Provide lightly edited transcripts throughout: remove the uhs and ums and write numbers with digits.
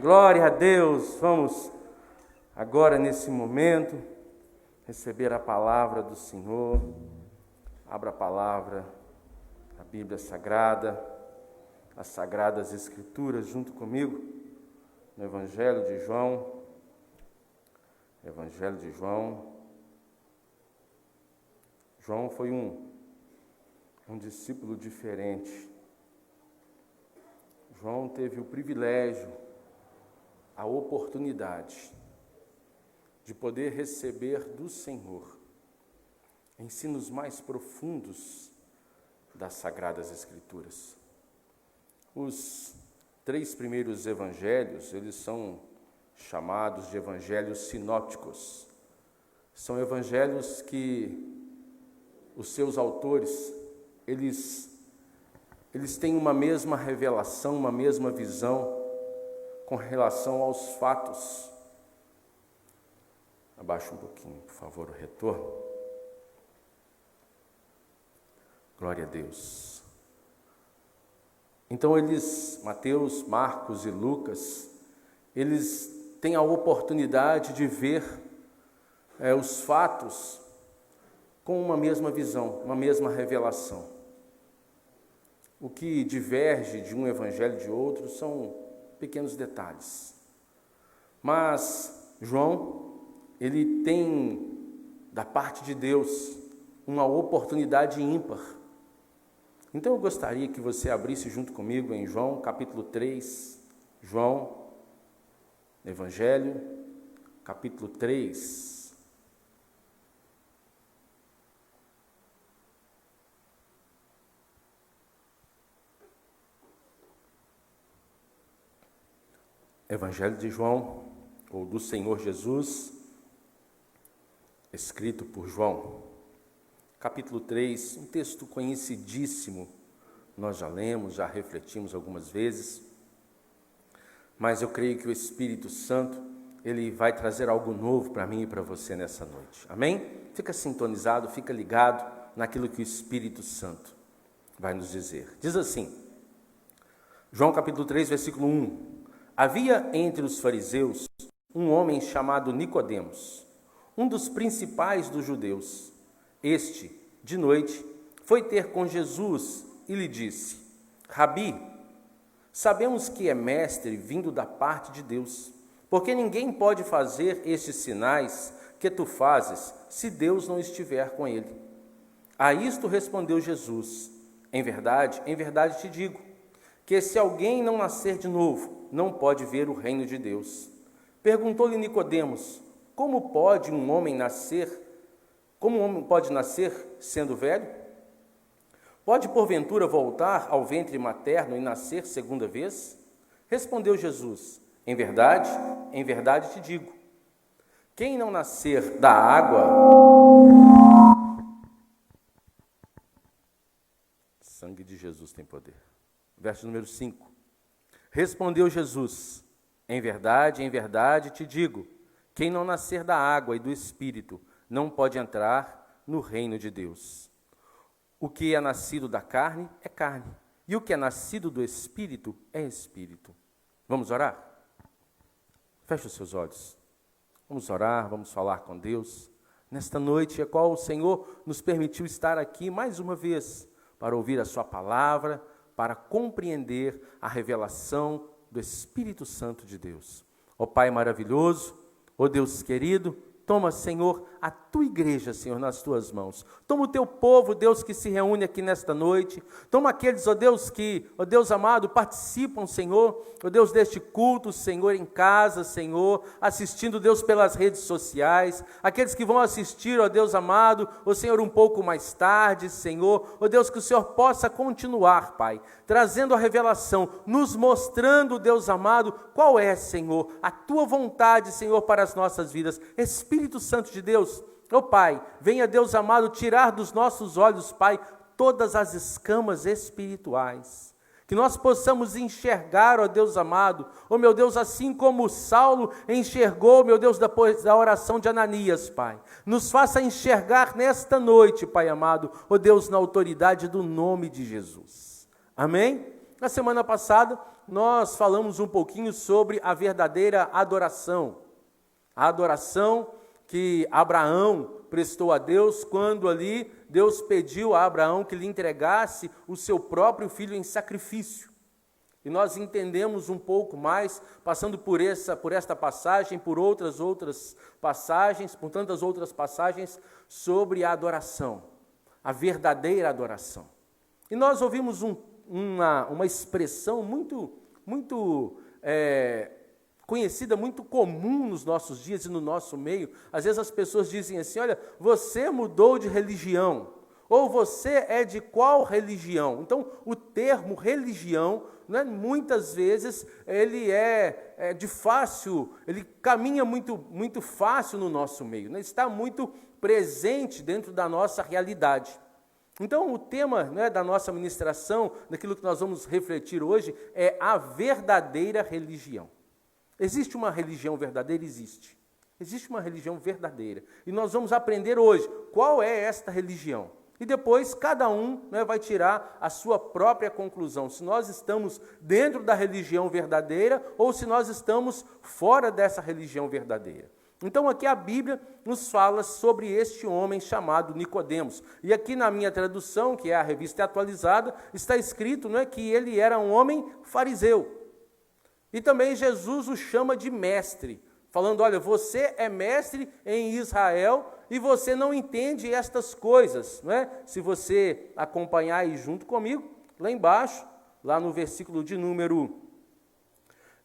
Glória a Deus. Vamos agora, nesse momento, receber a palavra do Senhor. Abra a palavra, a Bíblia Sagrada, as Sagradas Escrituras, junto comigo, no Evangelho de João. Evangelho de João. João foi um discípulo diferente. João teve o privilégio, a oportunidade de poder receber do Senhor ensinos mais profundos das Sagradas Escrituras. Os 3 primeiros evangelhos, eles são chamados de evangelhos sinópticos. São evangelhos que os seus autores, eles têm uma mesma revelação, uma mesma visão com relação aos fatos. Abaixa um pouquinho, por favor, o retorno. Glória a Deus. Então Mateus, Marcos e Lucas, eles têm a oportunidade de ver os fatos com uma mesma visão, uma mesma revelação. O que diverge de um evangelho de outro são pequenos detalhes. Mas João, ele tem da parte de Deus uma oportunidade ímpar. Então eu gostaria que você abrisse junto comigo em João capítulo 3, João, Evangelho, capítulo 3. Evangelho de João, ou do Senhor Jesus, escrito por João, capítulo 3, um texto conhecidíssimo, nós já lemos, já refletimos algumas vezes, mas eu creio que o Espírito Santo, ele vai trazer algo novo para mim e para você nessa noite, amém? Fica sintonizado, fica ligado naquilo que o Espírito Santo vai nos dizer. Diz assim, João capítulo 3, versículo 1, havia entre os fariseus um homem chamado Nicodemos, um dos principais dos judeus. Este, de noite, foi ter com Jesus e lhe disse, Rabi, sabemos que é mestre vindo da parte de Deus, porque ninguém pode fazer estes sinais que tu fazes, se Deus não estiver com ele. A isto respondeu Jesus, em verdade te digo, que se alguém não nascer de novo, não pode ver o reino de Deus. Perguntou-lhe Nicodemos, como um homem pode nascer sendo velho? Pode porventura voltar ao ventre materno e nascer segunda vez? Respondeu Jesus, em verdade te digo, quem não nascer da água, sangue de Jesus tem poder. Verso número 5. Respondeu Jesus, em verdade te digo, quem não nascer da água e do Espírito não pode entrar no reino de Deus. O que é nascido da carne é carne, e o que é nascido do Espírito é Espírito. Vamos orar? Feche os seus olhos. Vamos orar, vamos falar com Deus. Nesta noite, a qual o Senhor nos permitiu estar aqui mais uma vez, para ouvir a sua palavra, para compreender a revelação do Espírito Santo de Deus. Ó Pai maravilhoso, ó Deus querido, toma, Senhor, a tua igreja, Senhor, nas tuas mãos. Toma o teu povo, Deus, que se reúne aqui nesta noite. Toma aqueles, ó Deus, que, ó Deus amado, participam, Senhor, ó Deus, deste culto, Senhor, em casa, Senhor, assistindo, Deus, pelas redes sociais. Aqueles que vão assistir, ó Deus amado, ó Senhor, um pouco mais tarde, Senhor. Ó Deus, que o Senhor possa continuar, Pai, trazendo a revelação, nos mostrando, Deus amado, qual é, Senhor, a tua vontade, Senhor, para as nossas vidas. Espírito Santo de Deus, ó Pai, venha, Deus amado, tirar dos nossos olhos, Pai, todas as escamas espirituais. Que nós possamos enxergar, ó Deus amado, ó meu Deus, assim como Saulo enxergou, meu Deus, depois da oração de Ananias, Pai. Nos faça enxergar nesta noite, Pai amado, ó Deus, na autoridade do nome de Jesus. Amém? Na semana passada, nós falamos um pouquinho sobre a verdadeira adoração. A adoração que Abraão prestou a Deus quando ali Deus pediu a Abraão que lhe entregasse o seu próprio filho em sacrifício. E nós entendemos um pouco mais, passando por esta passagem, por outras passagens, por tantas outras passagens, sobre a adoração, a verdadeira adoração. E nós ouvimos uma expressão muito conhecida, muito comum nos nossos dias e no nosso meio. Às vezes as pessoas dizem assim: olha, você mudou de religião, ou você é de qual religião? Então, o termo religião, né, muitas vezes, ele ele caminha muito fácil no nosso meio, né, está muito presente dentro da nossa realidade. Então, o tema, né, da nossa ministração, daquilo que nós vamos refletir hoje, é a verdadeira religião. Existe uma religião verdadeira? Existe. Existe uma religião verdadeira. E nós vamos aprender hoje qual é esta religião. E depois, cada um, né, vai tirar a sua própria conclusão, se nós estamos dentro da religião verdadeira ou se nós estamos fora dessa religião verdadeira. Então, aqui a Bíblia nos fala sobre este homem chamado Nicodemos. E aqui na minha tradução, que é a Revista Atualizada, está escrito, né, que ele era um homem fariseu. E também Jesus o chama de mestre, falando: olha, você é mestre em Israel e você não entende estas coisas, não é? Se você acompanhar aí junto comigo, lá embaixo, lá no versículo de número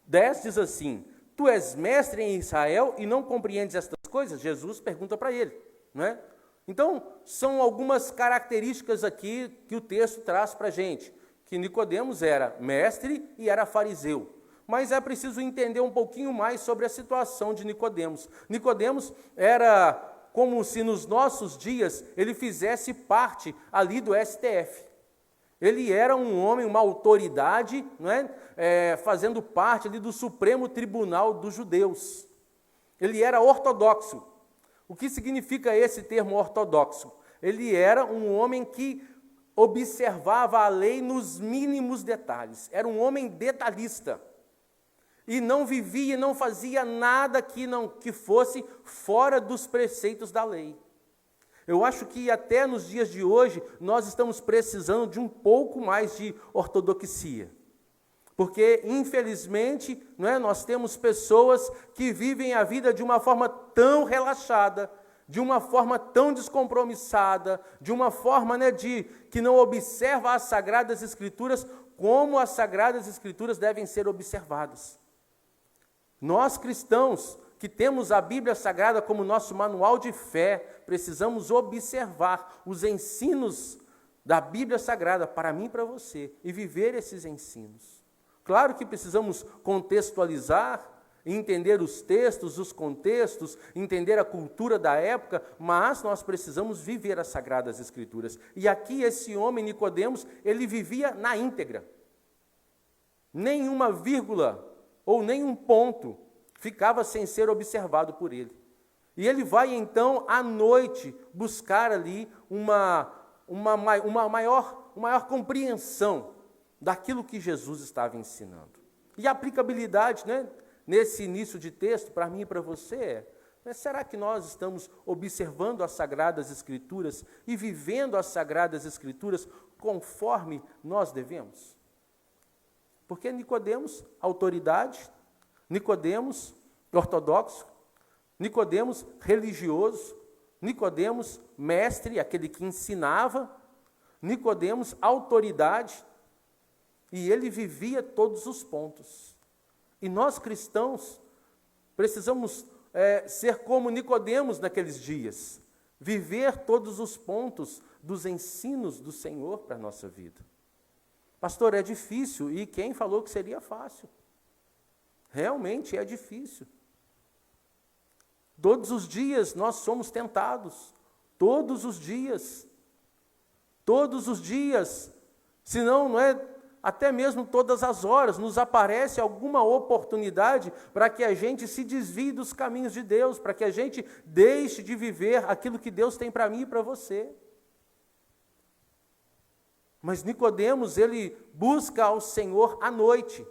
10, diz assim: tu és mestre em Israel e não compreendes estas coisas? Jesus pergunta para ele, não é? Então, são algumas características aqui que o texto traz para a gente, que Nicodemos era mestre e era fariseu. Mas é preciso entender um pouquinho mais sobre a situação de Nicodemos. Nicodemos era como se nos nossos dias ele fizesse parte ali do STF. Ele era um homem, uma autoridade, não é? Fazendo parte ali do Supremo Tribunal dos Judeus. Ele era ortodoxo. O que significa esse termo ortodoxo? Ele era um homem que observava a lei nos mínimos detalhes. Era um homem detalhista. E não vivia, não fazia nada que fosse fora dos preceitos da lei. Eu acho que até nos dias de hoje nós estamos precisando de um pouco mais de ortodoxia. Porque, infelizmente, não é, nós temos pessoas que vivem a vida de uma forma tão relaxada, de uma forma tão descompromissada, de uma forma, né, que não observa as Sagradas Escrituras como as Sagradas Escrituras devem ser observadas. Nós cristãos, que temos a Bíblia Sagrada como nosso manual de fé, precisamos observar os ensinos da Bíblia Sagrada para mim e para você, e viver esses ensinos. Claro que precisamos contextualizar, entender os textos, os contextos, entender a cultura da época, mas nós precisamos viver as Sagradas Escrituras. E aqui esse homem, Nicodemos, ele vivia na íntegra. Nenhuma vírgula ou nenhum ponto ficava sem ser observado por ele. E ele vai então à noite buscar ali uma maior compreensão daquilo que Jesus estava ensinando. E a aplicabilidade, né, nesse início de texto, para mim e para você, será que nós estamos observando as Sagradas Escrituras e vivendo as Sagradas Escrituras conforme nós devemos? Porque Nicodemos, autoridade, Nicodemos, ortodoxo, Nicodemos, religioso, Nicodemos, mestre, aquele que ensinava, Nicodemos, autoridade, e ele vivia todos os pontos. E nós cristãos precisamos ser como Nicodemos naqueles dias, viver todos os pontos dos ensinos do Senhor para a nossa vida. Pastor, é difícil, e quem falou que seria fácil? Realmente é difícil. Todos os dias nós somos tentados, todos os dias, se não é até mesmo todas as horas, nos aparece alguma oportunidade para que a gente se desvie dos caminhos de Deus, para que a gente deixe de viver aquilo que Deus tem para mim e para você. Mas Nicodemos, ele busca ao Senhor à noite,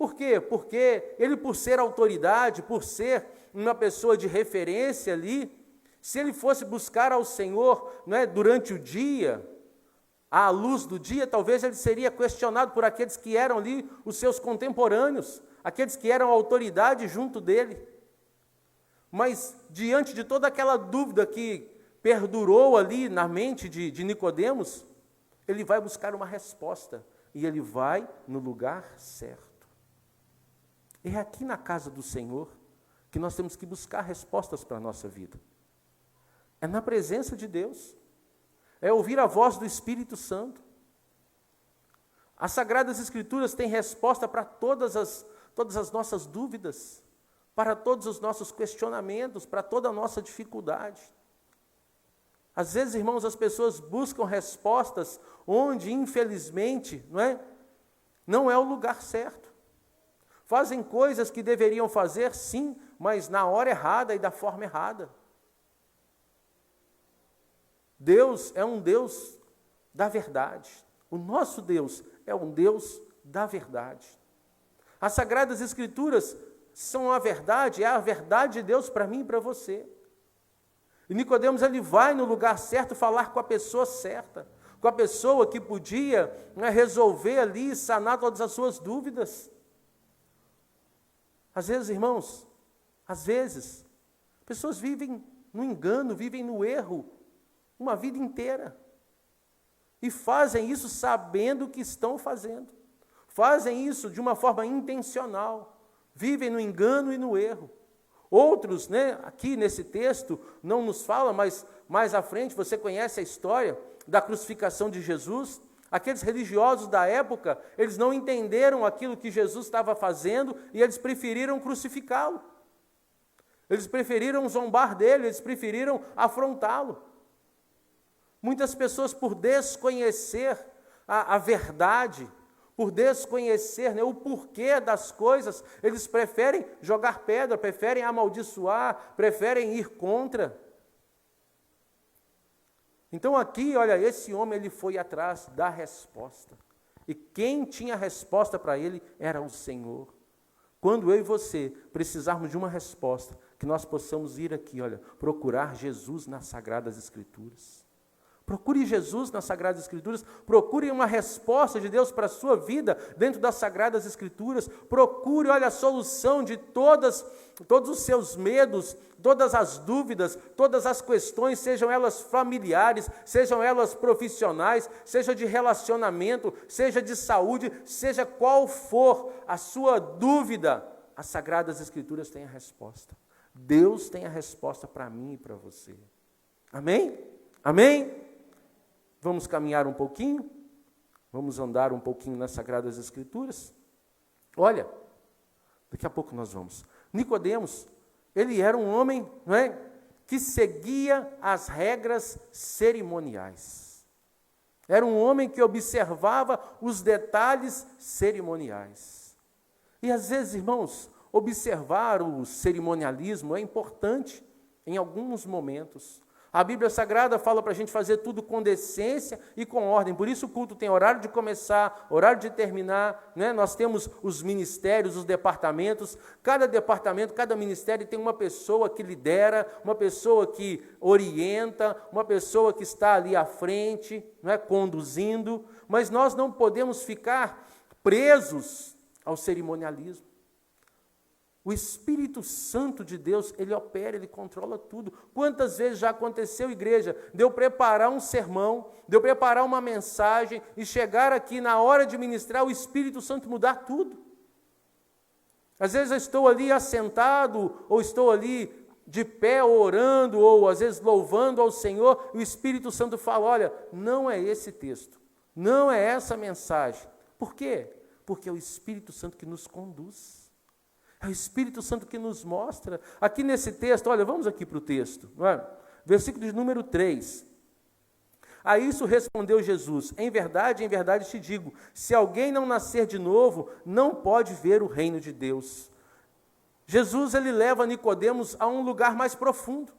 Por quê? Porque ele, por ser autoridade, por ser uma pessoa de referência ali, se ele fosse buscar ao Senhor, não é, durante o dia, à luz do dia, talvez ele seria questionado por aqueles que eram ali os seus contemporâneos, aqueles que eram autoridade junto dele. Mas, diante de toda aquela dúvida que perdurou ali na mente de Nicodemos, ele vai buscar uma resposta, e ele vai no lugar certo. E é aqui na casa do Senhor que nós temos que buscar respostas para a nossa vida. É na presença de Deus. É ouvir a voz do Espírito Santo. As Sagradas Escrituras têm resposta para todas as nossas dúvidas, para todos os nossos questionamentos, para toda a nossa dificuldade. Às vezes, irmãos, as pessoas buscam respostas onde, infelizmente, não é o lugar certo. Fazem coisas que deveriam fazer, sim, mas na hora errada e da forma errada. Deus é um Deus da verdade. O nosso Deus é um Deus da verdade. As Sagradas Escrituras são a verdade, é a verdade de Deus para mim e para você. E Nicodemos, ele vai no lugar certo falar com a pessoa certa, com a pessoa que podia resolver ali, sanar todas as suas dúvidas. Às vezes, irmãos, pessoas vivem no engano, vivem no erro, uma vida inteira. E fazem isso sabendo o que estão fazendo. Fazem isso de uma forma intencional. Vivem no engano e no erro. Outros, aqui nesse texto, não nos fala, mas mais à frente você conhece a história da crucificação de Jesus. Aqueles religiosos da época, eles não entenderam aquilo que Jesus estava fazendo e eles preferiram crucificá-lo. Eles preferiram zombar dele, eles preferiram afrontá-lo. Muitas pessoas, por desconhecer a verdade, por desconhecer o porquê das coisas, eles preferem jogar pedra, preferem amaldiçoar, preferem ir contra. Então aqui, olha, esse homem, ele foi atrás da resposta. E quem tinha a resposta para ele era o Senhor. Quando eu e você precisarmos de uma resposta, que nós possamos ir aqui, olha, procurar Jesus nas Sagradas Escrituras. Procure Jesus nas Sagradas Escrituras, procure uma resposta de Deus para a sua vida dentro das Sagradas Escrituras, procure, olha, a solução de todos os seus medos, todas as dúvidas, todas as questões, sejam elas familiares, sejam elas profissionais, seja de relacionamento, seja de saúde, seja qual for a sua dúvida, as Sagradas Escrituras têm a resposta. Deus tem a resposta para mim e para você. Amém? Amém? Vamos caminhar um pouquinho? Vamos andar um pouquinho nas Sagradas Escrituras? Olha, daqui a pouco nós vamos. Nicodemos, ele era um homem, que seguia as regras cerimoniais. Era um homem que observava os detalhes cerimoniais. E às vezes, irmãos, observar o cerimonialismo é importante em alguns momentos. A Bíblia Sagrada fala para a gente fazer tudo com decência e com ordem. Por isso o culto tem horário de começar, horário de terminar. Nós temos os ministérios, os departamentos. Cada departamento, cada ministério tem uma pessoa que lidera, uma pessoa que orienta, uma pessoa que está ali à frente, conduzindo. Mas nós não podemos ficar presos ao cerimonialismo. O Espírito Santo de Deus, ele opera, ele controla tudo. Quantas vezes já aconteceu, igreja, de eu preparar um sermão, de eu preparar uma mensagem e chegar aqui na hora de ministrar, o Espírito Santo mudar tudo. Às vezes eu estou ali assentado, ou estou ali de pé orando, ou às vezes louvando ao Senhor, e o Espírito Santo fala, olha, não é esse texto, não é essa mensagem. Por quê? Porque é o Espírito Santo que nos conduz. É o Espírito Santo que nos mostra. Aqui nesse texto, olha, vamos aqui para o texto. Versículo de número 3. A isso respondeu Jesus, em verdade te digo, se alguém não nascer de novo, não pode ver o reino de Deus. Jesus, ele leva Nicodemos a um lugar mais profundo,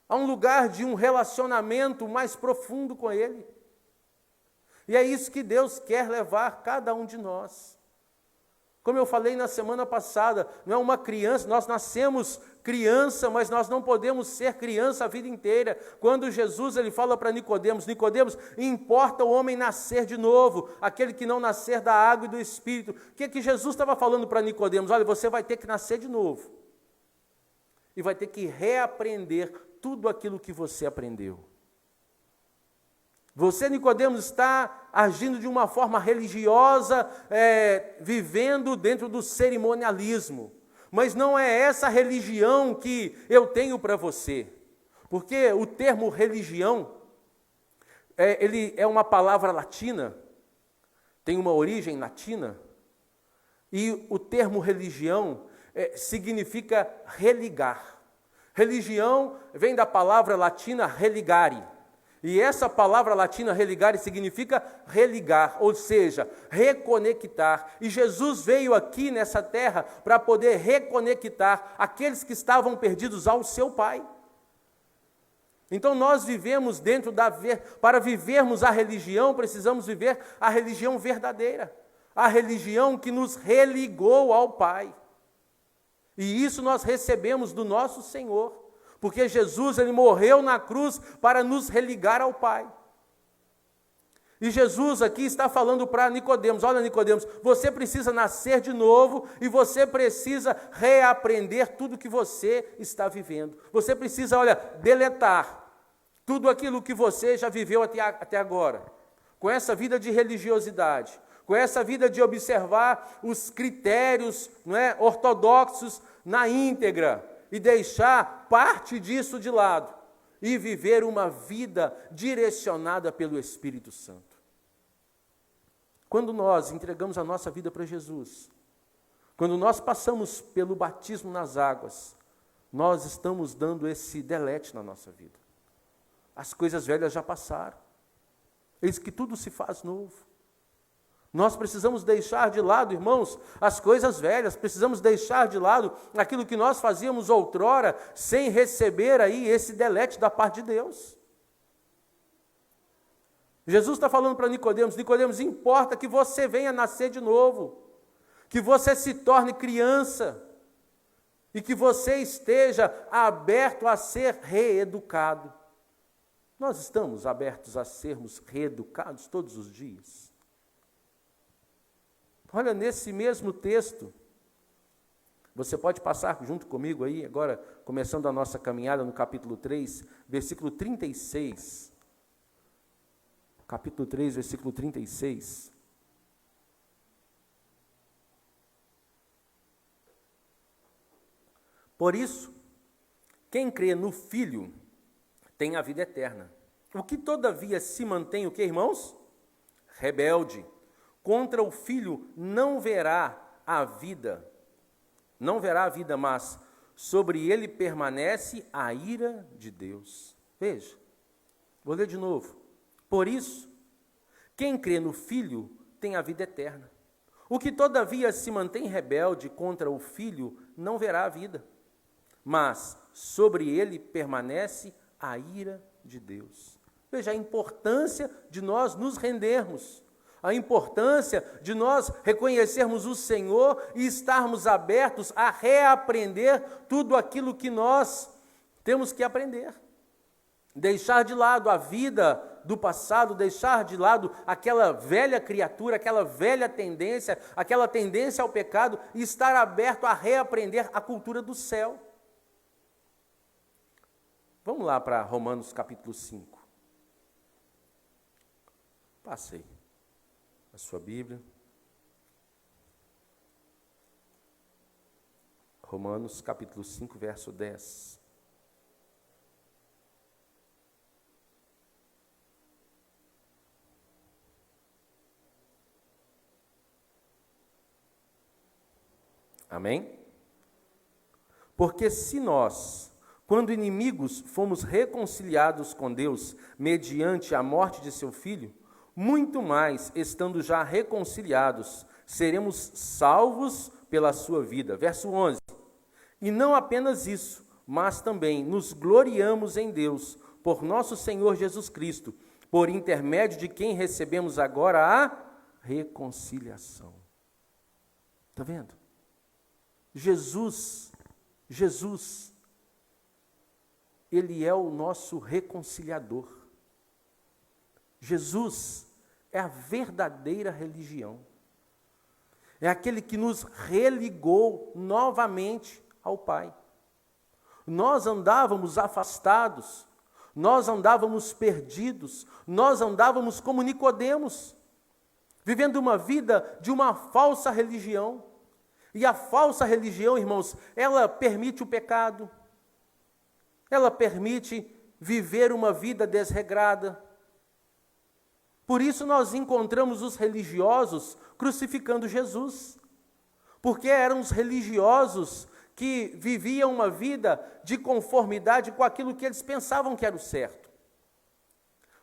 a um lugar de um relacionamento mais profundo com ele. E é isso que Deus quer levar cada um de nós. Como eu falei na semana passada, não é uma criança, nós nascemos criança, mas nós não podemos ser criança a vida inteira. Quando Jesus ele fala para Nicodemos, Nicodemos, importa o homem nascer de novo, aquele que não nascer da água e do Espírito. O que Jesus estava falando para Nicodemos? Olha, você vai ter que nascer de novo. E vai ter que reaprender tudo aquilo que você aprendeu. Você, Nicodemos, está agindo de uma forma religiosa, vivendo dentro do cerimonialismo. Mas não é essa religião que eu tenho para você. Porque o termo religião, ele é uma palavra latina, tem uma origem latina, e o termo religião significa religar. Religião vem da palavra latina religare. E essa palavra latina religare significa religar, ou seja, reconectar. E Jesus veio aqui nessa terra para poder reconectar aqueles que estavam perdidos ao seu Pai. Então nós vivemos para vivermos a religião, precisamos viver a religião verdadeira. A religião que nos religou ao Pai. E isso nós recebemos do nosso Senhor. Porque Jesus ele morreu na cruz para nos religar ao Pai. E Jesus aqui está falando para Nicodemos, olha Nicodemos, você precisa nascer de novo e você precisa reaprender tudo que você está vivendo. Você precisa, olha, deletar tudo aquilo que você já viveu até agora. Com essa vida de religiosidade, com essa vida de observar os critérios, ortodoxos na íntegra. E deixar parte disso de lado e viver uma vida direcionada pelo Espírito Santo. Quando nós entregamos a nossa vida para Jesus, quando nós passamos pelo batismo nas águas, nós estamos dando esse delete na nossa vida. As coisas velhas já passaram, eis que tudo se faz novo. Nós precisamos deixar de lado, irmãos, as coisas velhas, precisamos deixar de lado aquilo que nós fazíamos outrora, sem receber aí esse delete da parte de Deus. Jesus está falando para Nicodemos, Nicodemos, importa que você venha nascer de novo, que você se torne criança, e que você esteja aberto a ser reeducado. Nós estamos abertos a sermos reeducados todos os dias. Olha, nesse mesmo texto, você pode passar junto comigo aí, agora, começando a nossa caminhada no capítulo 3, versículo 36. Capítulo 3, versículo 36. Por isso, quem crê no Filho tem a vida eterna. O que todavia se mantém, o que, irmãos? Rebelde. Contra o Filho não verá a vida, mas sobre ele permanece a ira de Deus. Veja, vou ler de novo. Por isso, quem crê no Filho tem a vida eterna. O que todavia se mantém rebelde contra o Filho não verá a vida, mas sobre ele permanece a ira de Deus. Veja a importância de nós nos rendermos. A importância de nós reconhecermos o Senhor e estarmos abertos a reaprender tudo aquilo que nós temos que aprender. Deixar de lado a vida do passado, deixar de lado aquela velha criatura, aquela velha tendência, aquela tendência ao pecado e estar aberto a reaprender a cultura do céu. Vamos lá para Romanos capítulo 5. Passei a sua Bíblia. Romanos capítulo 5, verso 10. Amém? Porque se nós, quando inimigos, fomos reconciliados com Deus mediante a morte de seu Filho, muito mais, estando já reconciliados, seremos salvos pela sua vida. Verso 11. E não apenas isso, mas também nos gloriamos em Deus, por nosso Senhor Jesus Cristo, por intermédio de quem recebemos agora a reconciliação. Está vendo? Jesus, Ele é o nosso reconciliador. Jesus é a verdadeira religião. É aquele que nos religou novamente ao Pai. Nós andávamos afastados, nós andávamos perdidos, nós andávamos como Nicodemos, vivendo uma vida de uma falsa religião. E a falsa religião, irmãos, ela permite o pecado, ela permite viver uma vida desregrada. Por isso nós encontramos os religiosos crucificando Jesus, porque eram os religiosos que viviam uma vida de conformidade com aquilo que eles pensavam que era o certo.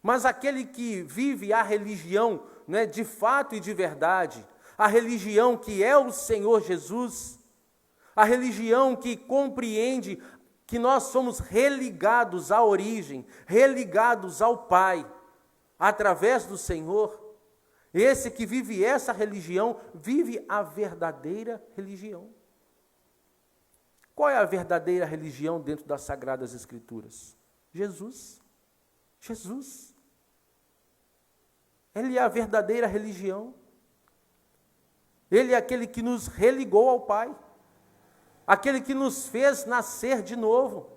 Mas aquele que vive a religião, né, de fato e de verdade, a religião que é o Senhor Jesus, a religião que compreende que nós somos religados à origem, religados ao Pai, através do Senhor, esse que vive essa religião, vive a verdadeira religião. Qual é a verdadeira religião dentro das Sagradas Escrituras? Jesus. Jesus. Ele é a verdadeira religião. Ele é aquele que nos religou ao Pai, aquele que nos fez nascer de novo,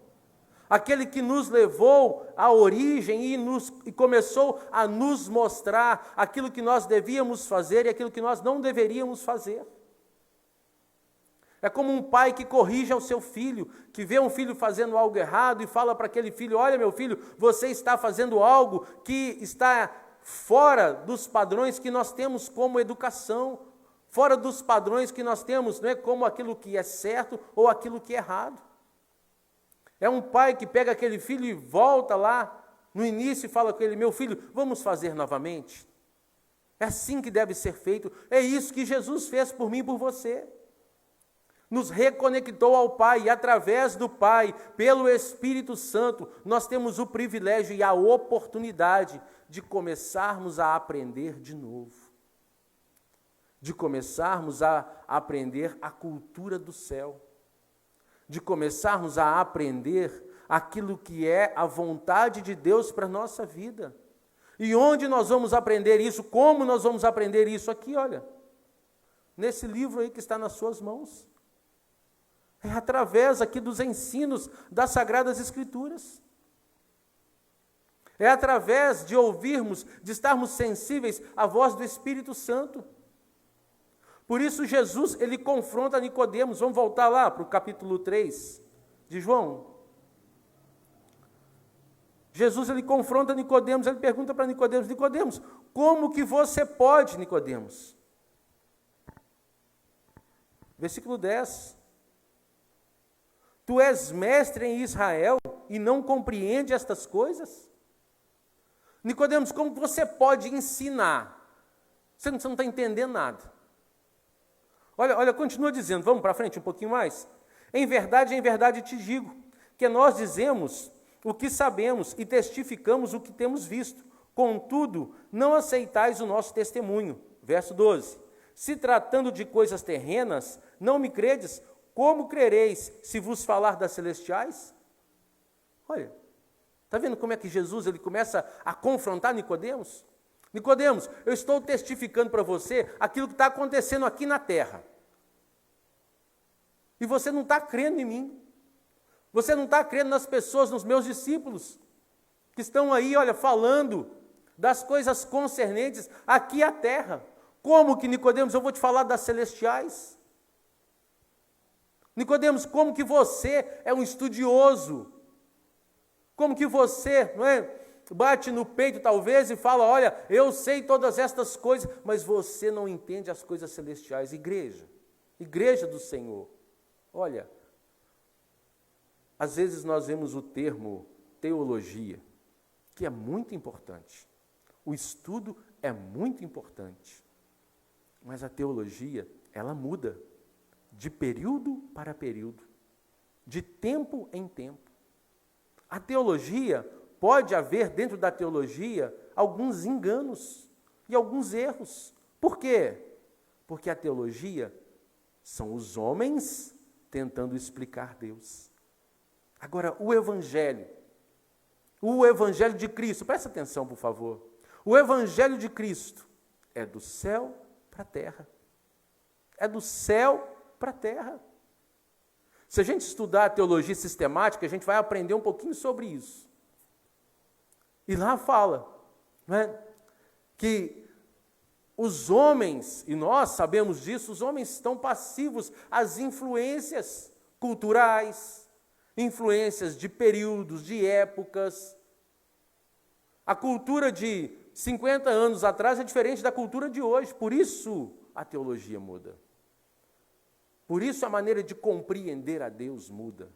aquele que nos levou à origem e começou a nos mostrar aquilo que nós devíamos fazer e aquilo que nós não deveríamos fazer. É como um pai que corrige ao seu filho, que vê um filho fazendo algo errado e fala para aquele filho: olha, meu filho, você está fazendo algo que está fora dos padrões que nós temos como educação, fora dos padrões que nós temos, não é, como aquilo que é certo ou aquilo que é errado. É um pai que pega aquele filho e volta lá no início e fala com ele: meu filho, vamos fazer novamente. É assim que deve ser feito. É isso que Jesus fez por mim e por você. Nos reconectou ao Pai, e através do Pai, pelo Espírito Santo, nós temos o privilégio e a oportunidade de começarmos a aprender de novo. De começarmos a aprender a cultura do céu. De começarmos a aprender aquilo que é a vontade de Deus para a nossa vida. E onde nós vamos aprender isso? Como nós vamos aprender isso? Aqui, olha, nesse livro aí que está nas suas mãos. É através aqui dos ensinos das Sagradas Escrituras. É através de ouvirmos, de estarmos sensíveis à voz do Espírito Santo. Por isso Jesus, ele confronta Nicodemos. Vamos voltar lá para o capítulo 3 de João. Jesus, ele confronta Nicodemos, ele pergunta para Nicodemos: Nicodemos, como que você pode, Nicodemos? Versículo 10. Tu és mestre em Israel e não compreende estas coisas? Nicodemos, como você pode ensinar? Você não está entendendo nada. Olha, continua dizendo, vamos para frente um pouquinho mais. Em verdade te digo, que nós dizemos o que sabemos e testificamos o que temos visto. Contudo, não aceitais o nosso testemunho. Verso 12. Se tratando de coisas terrenas, não me credes, como crereis se vos falar das celestiais? Olha, está vendo como é que Jesus ele começa a confrontar Nicodemos? Nicodemos, eu estou testificando para você aquilo que está acontecendo aqui na terra. E você não está crendo em mim. Você não está crendo nas pessoas, nos meus discípulos, que estão aí, olha, falando das coisas concernentes aqui à terra. Como que, Nicodemos, eu vou te falar das celestiais? Nicodemos, como que você é um estudioso? Como que você, não é, bate no peito talvez e fala: olha, eu sei todas estas coisas, mas você não entende as coisas celestiais. Igreja do Senhor. Olha, às vezes nós vemos o termo teologia, que é muito importante. O estudo é muito importante. Mas a teologia, ela muda de período para período, de tempo em tempo. A teologia, pode haver dentro da teologia alguns enganos e alguns erros. Por quê? Porque a teologia, São os homens tentando explicar Deus. Agora, o Evangelho de Cristo, presta atenção, por favor. O Evangelho de Cristo é do céu para a terra. É do céu para a terra. Se a gente estudar a teologia sistemática, a gente vai aprender um pouquinho sobre isso. E lá fala, né, que os homens, e nós sabemos disso, os homens estão passivos às influências culturais, influências de períodos, de épocas. A cultura de 50 anos atrás é diferente da cultura de hoje, por isso a teologia muda. Por isso a maneira de compreender a Deus muda.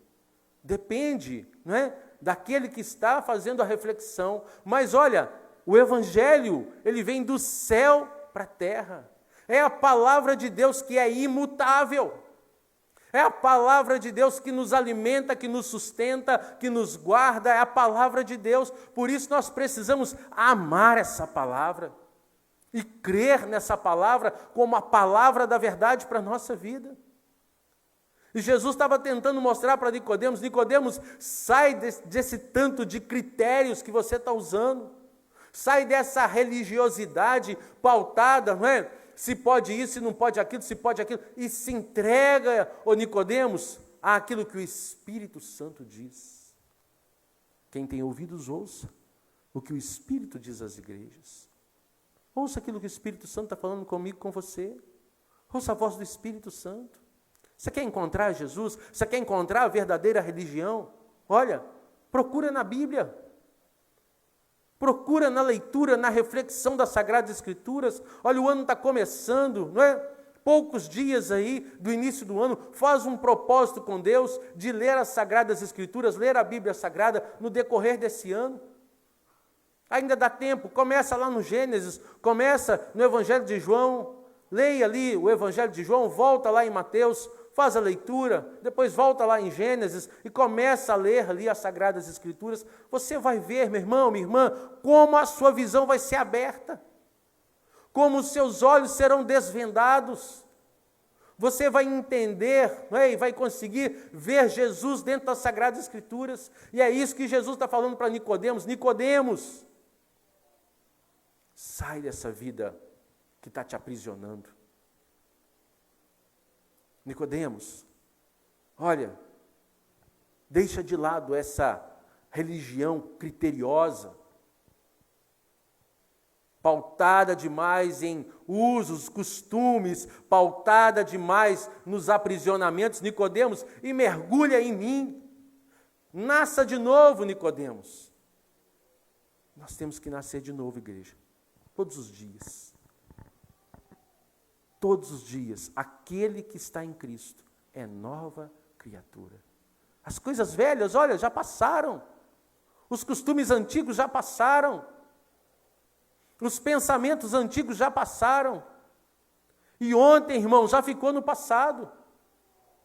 Depende, não é, daquele que está fazendo a reflexão. Mas olha, o Evangelho, ele vem do céu para a terra. É a palavra de Deus que é imutável. É a palavra de Deus que nos alimenta, que nos sustenta, que nos guarda. É a palavra de Deus. Por isso nós precisamos amar essa palavra e crer nessa palavra como a palavra da verdade para a nossa vida. E Jesus estava tentando mostrar para Nicodemos, Nicodemos, sai desse tanto de critérios que você está usando, sai dessa religiosidade pautada, não é? Se pode isso, se não pode aquilo, se pode aquilo, e se entrega, ô Nicodemos, àquilo que o Espírito Santo diz. Quem tem ouvidos, ouça o que o Espírito diz às igrejas. Ouça aquilo que o Espírito Santo está falando comigo, com você. Ouça a voz do Espírito Santo. Você quer encontrar Jesus? Você quer encontrar a verdadeira religião? Olha, procura na Bíblia. Procura na leitura, na reflexão das Sagradas Escrituras. Olha, o ano está começando, não é? Poucos dias aí do início do ano. Faz um propósito com Deus de ler as Sagradas Escrituras, ler a Bíblia Sagrada no decorrer desse ano. Ainda dá tempo, começa lá no Gênesis, começa no Evangelho de João, leia ali o Evangelho de João, volta lá em Mateus, faz a leitura, depois volta lá em Gênesis e começa a ler ali as Sagradas Escrituras. Você vai ver, meu irmão, minha irmã, como a sua visão vai ser aberta, como os seus olhos serão desvendados. Você vai entender, não é? E vai conseguir ver Jesus dentro das Sagradas Escrituras. E é isso que Jesus está falando para Nicodemos. Nicodemos, sai dessa vida que está te aprisionando. Nicodemos, olha, deixa de lado essa religião criteriosa, pautada demais em usos, costumes, pautada demais nos aprisionamentos, Nicodemos, e mergulha em mim. Nasça de novo, Nicodemos. Nós temos que nascer de novo, igreja, todos os dias. Todos os dias, aquele que está em Cristo é nova criatura. As coisas velhas, olha, já passaram. Os costumes antigos já passaram. Os pensamentos antigos já passaram. E ontem, irmão, já ficou no passado.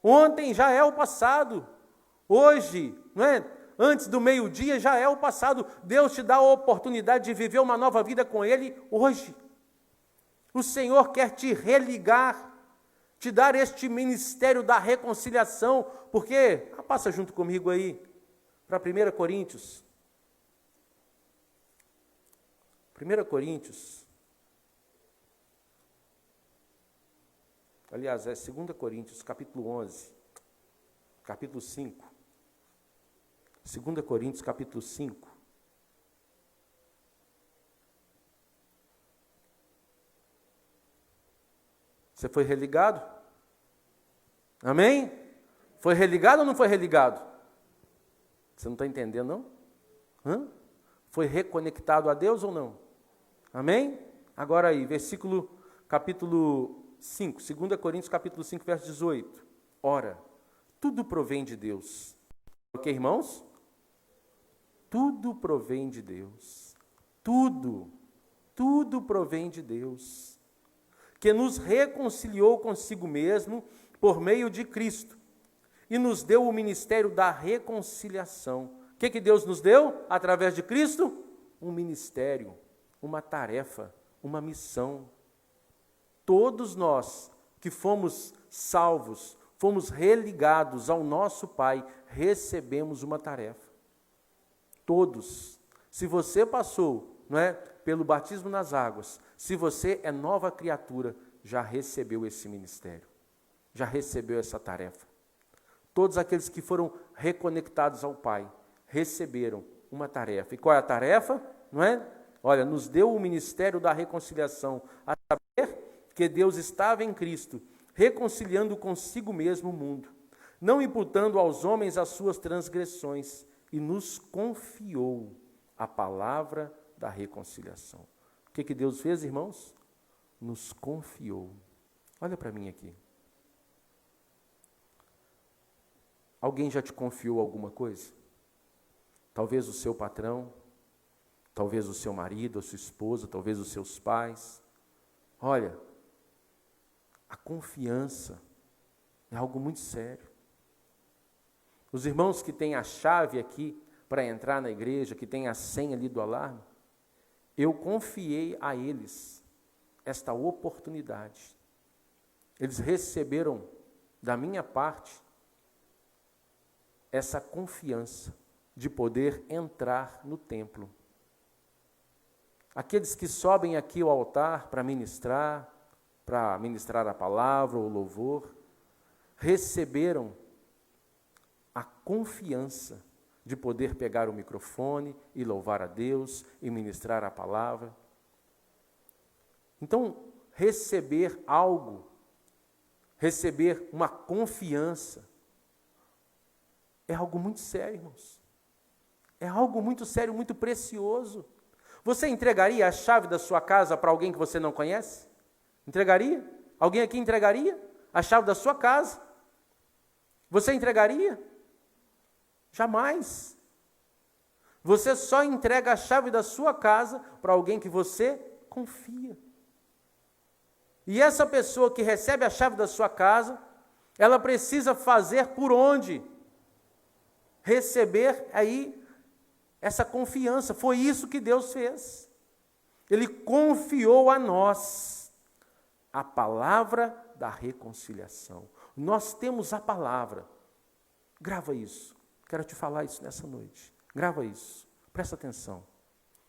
Ontem já é o passado. Hoje, não é? Antes do meio-dia já é o passado. Deus te dá a oportunidade de viver uma nova vida com Ele hoje. O Senhor quer te religar, te dar este ministério da reconciliação, porque, passa junto comigo aí, para 1 Coríntios. 1 Coríntios, aliás, é 2 Coríntios, capítulo 11, capítulo 5. 2 Coríntios, capítulo 5. Você foi religado? Amém? Foi religado ou não foi religado? Você não está entendendo, não? Hã? Foi reconectado a Deus ou não? Amém? Agora aí, capítulo 5, 2 Coríntios, capítulo 5, verso 18. Ora, tudo provém de Deus. O que, irmãos? Tudo provém de Deus. Tudo provém de Deus, que nos reconciliou consigo mesmo por meio de Cristo e nos deu o ministério da reconciliação. O que Deus nos deu através de Cristo? Um ministério, uma tarefa, uma missão. Todos nós que fomos salvos, fomos religados ao nosso Pai, recebemos uma tarefa. Todos. Se você passou, não é, pelo batismo nas águas, se você é nova criatura, já recebeu esse ministério, já recebeu essa tarefa. Todos aqueles que foram reconectados ao Pai, receberam uma tarefa. E qual é a tarefa? Não é? Olha, nos deu o ministério da reconciliação, a saber que Deus estava em Cristo, reconciliando consigo mesmo o mundo, não imputando aos homens as suas transgressões, e nos confiou a palavra da reconciliação. O que Deus fez, irmãos? Nos confiou. Olha para mim aqui. Alguém já te confiou alguma coisa? Talvez o seu patrão, talvez o seu marido, a sua esposa, talvez os seus pais. Olha, a confiança é algo muito sério. Os irmãos que têm a chave aqui para entrar na igreja, que têm a senha ali do alarme, eu confiei a eles esta oportunidade. Eles receberam da minha parte essa confiança de poder entrar no templo. Aqueles que sobem aqui ao altar para ministrar a palavra ou o louvor, receberam a confiança de poder pegar o microfone e louvar a Deus e ministrar a palavra. Então, receber algo, receber uma confiança, é algo muito sério, irmãos. É algo muito sério, muito precioso. Você entregaria a chave da sua casa para alguém que você não conhece? Entregaria? Alguém aqui entregaria a chave da sua casa? Você entregaria? Jamais. Você só entrega a chave da sua casa para alguém que você confia. E essa pessoa que recebe a chave da sua casa, ela precisa fazer por onde? Receber aí essa confiança. Foi isso que Deus fez. Ele confiou a nós a palavra da reconciliação. Nós temos a palavra. Grava isso. Quero te falar isso nessa noite. Grava isso. Presta atenção.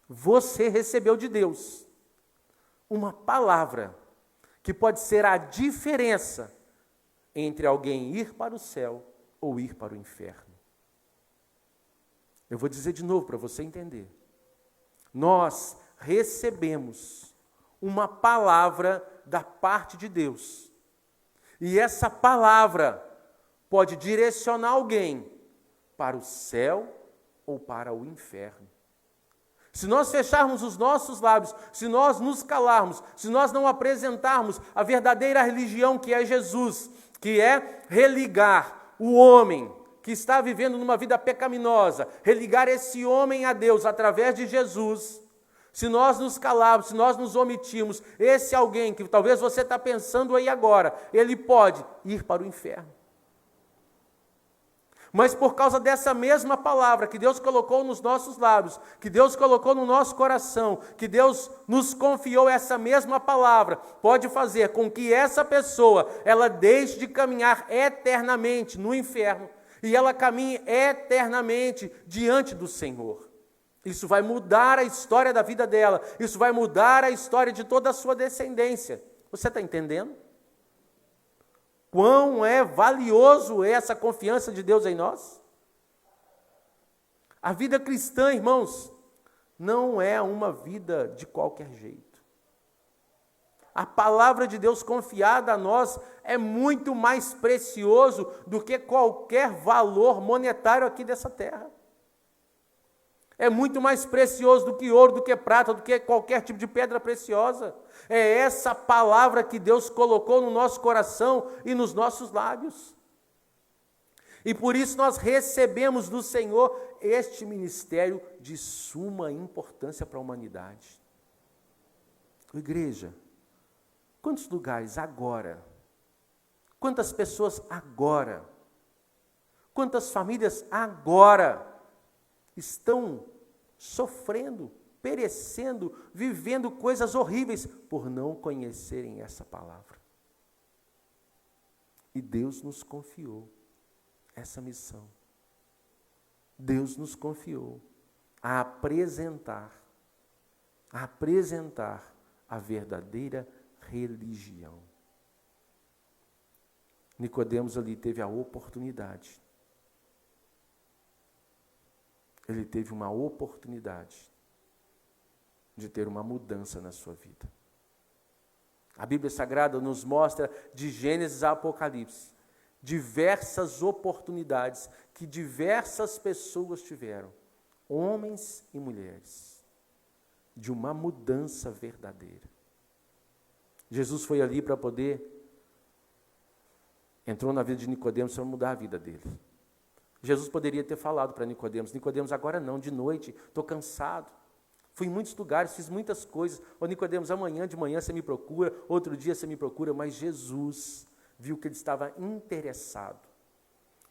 Você recebeu de Deus uma palavra que pode ser a diferença entre alguém ir para o céu ou ir para o inferno. Eu vou dizer de novo para você entender. Nós recebemos uma palavra da parte de Deus. E essa palavra pode direcionar alguém para o céu ou para o inferno. Se nós fecharmos os nossos lábios, se nós nos calarmos, se nós não apresentarmos a verdadeira religião que é Jesus, que é religar o homem que está vivendo numa vida pecaminosa, religar esse homem a Deus através de Jesus, se nós nos calarmos, se nós nos omitirmos, esse alguém que talvez você está pensando aí agora, ele pode ir para o inferno. Mas por causa dessa mesma palavra que Deus colocou nos nossos lábios, que Deus colocou no nosso coração, que Deus nos confiou essa mesma palavra, pode fazer com que essa pessoa, ela deixe de caminhar eternamente no inferno, e ela caminhe eternamente diante do Senhor. Isso vai mudar a história da vida dela, isso vai mudar a história de toda a sua descendência. Você está entendendo? Quão é valioso essa confiança de Deus em nós? A vida cristã, irmãos, não é uma vida de qualquer jeito. A palavra de Deus confiada a nós é muito mais precioso do que qualquer valor monetário aqui dessa terra. É muito mais precioso do que ouro, do que prata, do que qualquer tipo de pedra preciosa. É essa palavra que Deus colocou no nosso coração e nos nossos lábios. E por isso nós recebemos do Senhor este ministério de suma importância para a humanidade. Igreja, quantos lugares agora? Quantas pessoas agora? Quantas famílias agora estão sofrendo, perecendo, vivendo coisas horríveis por não conhecerem essa palavra? E Deus nos confiou essa missão. Deus nos confiou a apresentar a verdadeira religião. Nicodemos ali teve a oportunidade. Ele teve uma oportunidade de ter uma mudança na sua vida. A Bíblia Sagrada nos mostra, de Gênesis a Apocalipse, diversas oportunidades que diversas pessoas tiveram, homens e mulheres, de uma mudança verdadeira. Jesus foi ali para entrou na vida de Nicodemos para mudar a vida dele. Jesus poderia ter falado para Nicodemos: Nicodemos, agora não, de noite, estou cansado. Fui em muitos lugares, fiz muitas coisas. Ô Nicodemos, amanhã de manhã você me procura, outro dia você me procura. Mas Jesus viu que ele estava interessado,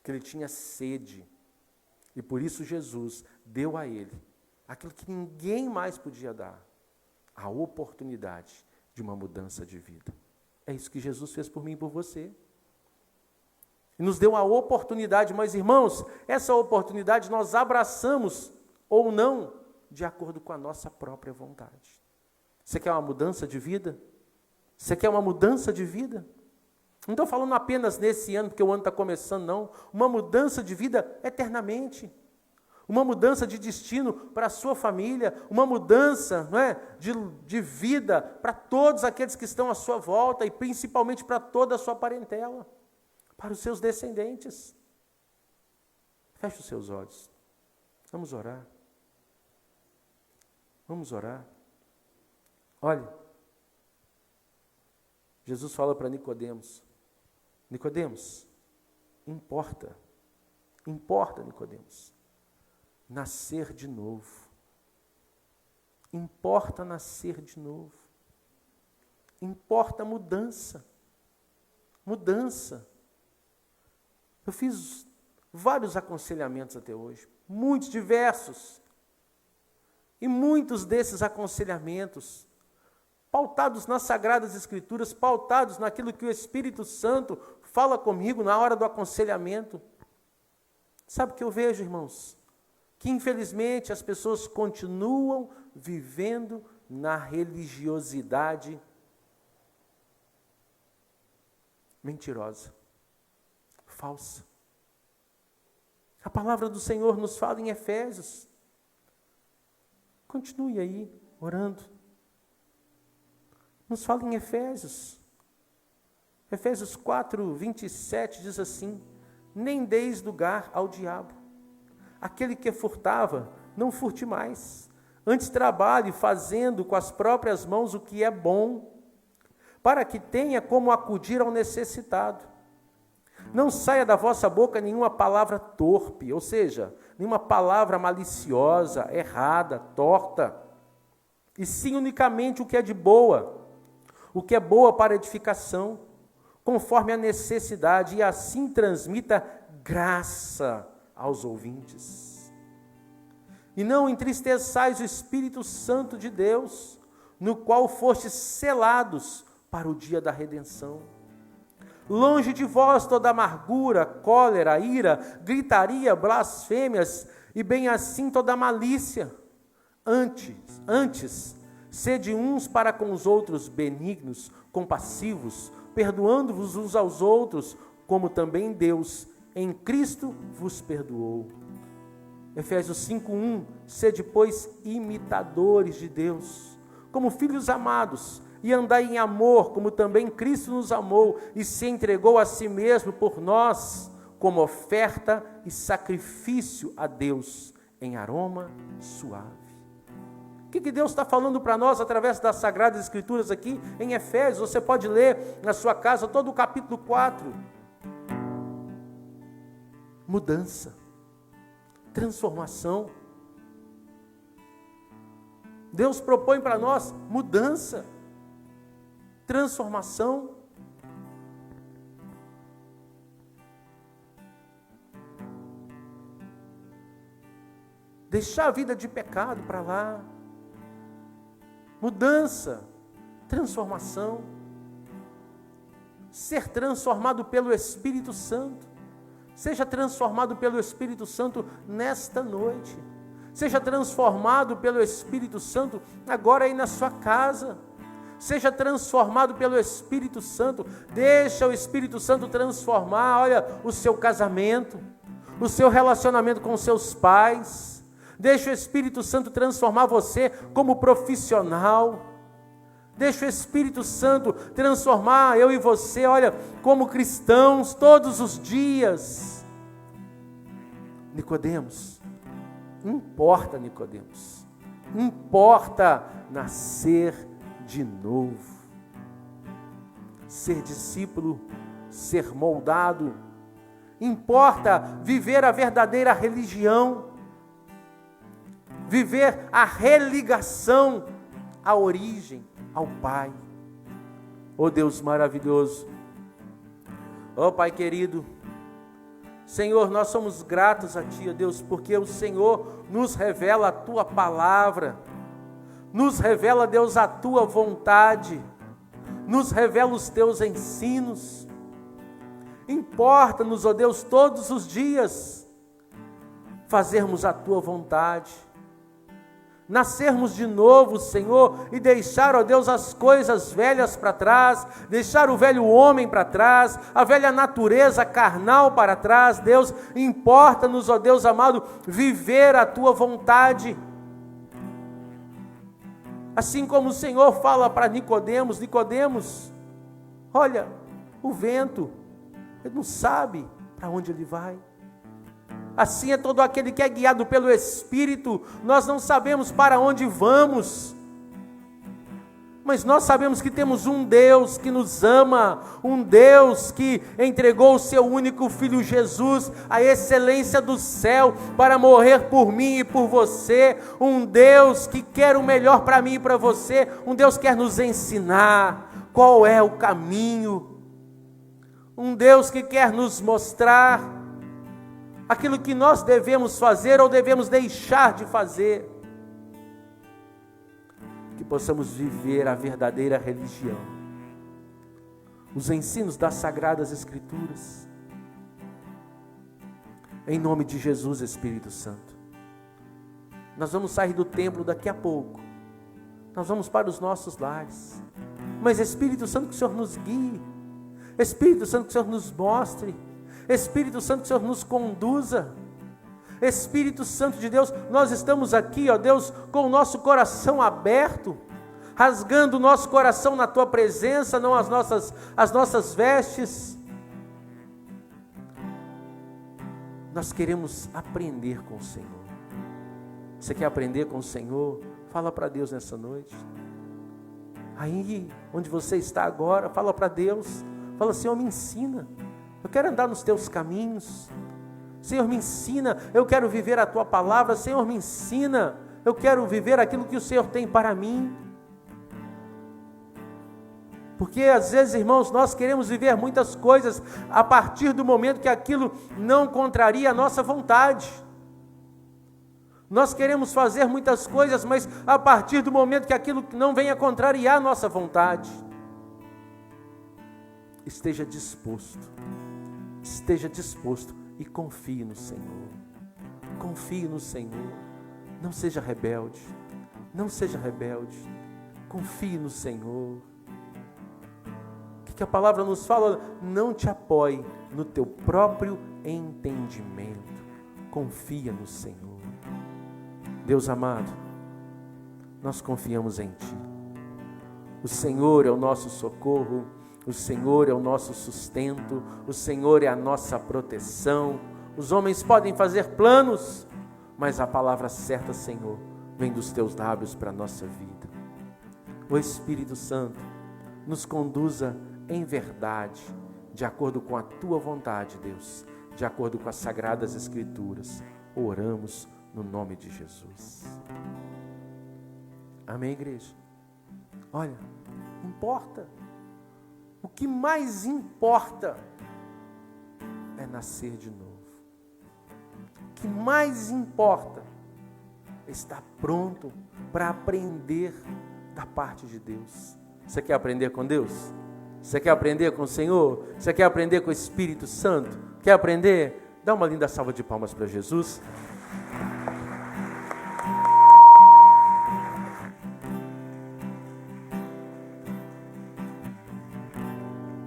que ele tinha sede. E por isso Jesus deu a ele aquilo que ninguém mais podia dar, a oportunidade de uma mudança de vida. É isso que Jesus fez por mim e por você. E nos deu a oportunidade, mas irmãos, essa oportunidade nós abraçamos ou não, de acordo com a nossa própria vontade. Você quer uma mudança de vida? Você quer uma mudança de vida? Não estou falando apenas nesse ano, porque o ano está começando, não. Uma mudança de vida eternamente. Uma mudança de destino para a sua família, uma mudança, não é, de vida para todos aqueles que estão à sua volta e principalmente para toda a sua parentela, para os seus descendentes. Feche os seus olhos. Vamos orar. Vamos orar. Olha, Jesus fala para Nicodemos: Nicodemos, importa, Nicodemos, nascer de novo. Importa nascer de novo. Importa mudança. Mudança. Eu fiz vários aconselhamentos até hoje, muitos, diversos. E muitos desses aconselhamentos, pautados nas Sagradas Escrituras, pautados naquilo que o Espírito Santo fala comigo na hora do aconselhamento. Sabe o que eu vejo, irmãos? Que infelizmente as pessoas continuam vivendo na religiosidade mentirosa, falsa. A palavra do Senhor nos fala em Efésios. Continue aí, orando. Nos fala em Efésios. Efésios 4, 27 diz assim: nem deis lugar ao diabo. Aquele que furtava, não furte mais. Antes trabalhe fazendo com as próprias mãos o que é bom, para que tenha como acudir ao necessitado. Não saia da vossa boca nenhuma palavra torpe, ou seja, nenhuma palavra maliciosa, errada, torta, e sim unicamente o que é de boa, o que é boa para edificação, conforme a necessidade, e assim transmita graça aos ouvintes. E não entristeçais o Espírito Santo de Deus, no qual fostes selados para o dia da redenção. Longe de vós toda amargura, cólera, ira, gritaria, blasfêmias, e bem assim toda malícia. Antes, sede uns para com os outros benignos, compassivos, perdoando-vos uns aos outros, como também Deus, em Cristo, vos perdoou. Efésios 5:1, sede, pois, imitadores de Deus, como filhos amados, e andai em amor, como também Cristo nos amou e se entregou a si mesmo por nós, como oferta e sacrifício a Deus, em aroma suave. O que Deus está falando para nós através das Sagradas Escrituras aqui em Efésios? Você pode ler na sua casa todo o capítulo 4. Mudança, transformação. Deus propõe para nós mudança, transformação. Deixar a vida de pecado para lá. Mudança, transformação. ser transformado pelo Espírito Santo. Seja transformado pelo Espírito Santo nesta noite. Seja transformado pelo Espírito Santo agora aí na sua casa. Seja transformado pelo Espírito Santo. Deixa o Espírito Santo transformar, olha, o seu casamento, o seu relacionamento com seus pais. Deixa o Espírito Santo transformar você como profissional. Deixa o Espírito Santo transformar eu e você, olha, como cristãos todos os dias. Nicodemos, importa nascer de novo. Ser discípulo, ser moldado. Importa viver a verdadeira religião. Viver a religação à origem, ao Pai. Oh Deus maravilhoso, oh Pai querido, Senhor, nós somos gratos a Ti, ó Deus, porque o Senhor nos revela a Tua palavra, nos revela, Deus, a Tua vontade, nos revela os Teus ensinos. Importa-nos, ó Deus, todos os dias fazermos a Tua vontade, nascermos de novo, Senhor, e deixar, ó Deus, as coisas velhas para trás, deixar o velho homem para trás, a velha natureza carnal para trás. Deus, importa-nos, ó Deus amado, viver a Tua vontade. Assim como o Senhor fala para Nicodemos: Nicodemos, olha, o vento, ele não sabe para onde ele vai. Assim é todo aquele que é guiado pelo Espírito. Nós não sabemos para onde vamos, mas nós sabemos que temos um Deus que nos ama, um Deus que entregou o seu único Filho Jesus, a excelência do céu, para morrer por mim e por você. Um Deus que quer o melhor para mim e para você. Um Deus que quer nos ensinar qual é o caminho. Um Deus que quer nos mostrar aquilo que nós devemos fazer ou devemos deixar de fazer. Que possamos viver a verdadeira religião, os ensinos das Sagradas Escrituras. Em nome de Jesus, Espírito Santo. Nós vamos sair do templo daqui a pouco. Nós vamos para os nossos lares. Mas Espírito Santo, que o Senhor nos guie. Espírito Santo, que o Senhor nos mostre. Espírito Santo, que o Senhor nos conduza. Espírito Santo de Deus, nós estamos aqui, ó Deus, com o nosso coração aberto, rasgando o nosso coração na Tua presença, não as nossas vestes. Nós queremos aprender com o Senhor. Você quer aprender com o Senhor? Fala para Deus nessa noite. Aí, onde você está agora, fala para Deus. Fala: Senhor, me ensina. Eu quero andar nos Teus caminhos. Senhor, me ensina. Eu quero viver a Tua palavra. Senhor, me ensina. Eu quero viver aquilo que o Senhor tem para mim. Porque às vezes, irmãos, nós queremos viver muitas coisas a partir do momento que aquilo não contraria a nossa vontade. Nós queremos fazer muitas coisas, mas a partir do momento que aquilo não venha contrariar a nossa vontade. Esteja disposto e confie no Senhor. Confie no Senhor. Não seja rebelde. Confie no Senhor. O que a palavra nos fala? Não te apoie no teu próprio entendimento. Confia no Senhor. Deus amado, nós confiamos em Ti. O Senhor é o nosso socorro. O Senhor é o nosso sustento, o Senhor é a nossa proteção. Os homens podem fazer planos, mas a palavra certa, Senhor, vem dos Teus lábios para a nossa vida. O Espírito Santo nos conduza em verdade, de acordo com a Tua vontade, Deus, de acordo com as Sagradas Escrituras. Oramos no nome de Jesus. Amém, igreja? Olha, importa. O que mais importa é nascer de novo. O que mais importa é estar pronto para aprender da parte de Deus. Você quer aprender com Deus? Você quer aprender com o Senhor? Você quer aprender com o Espírito Santo? Quer aprender? Dá uma linda salva de palmas para Jesus.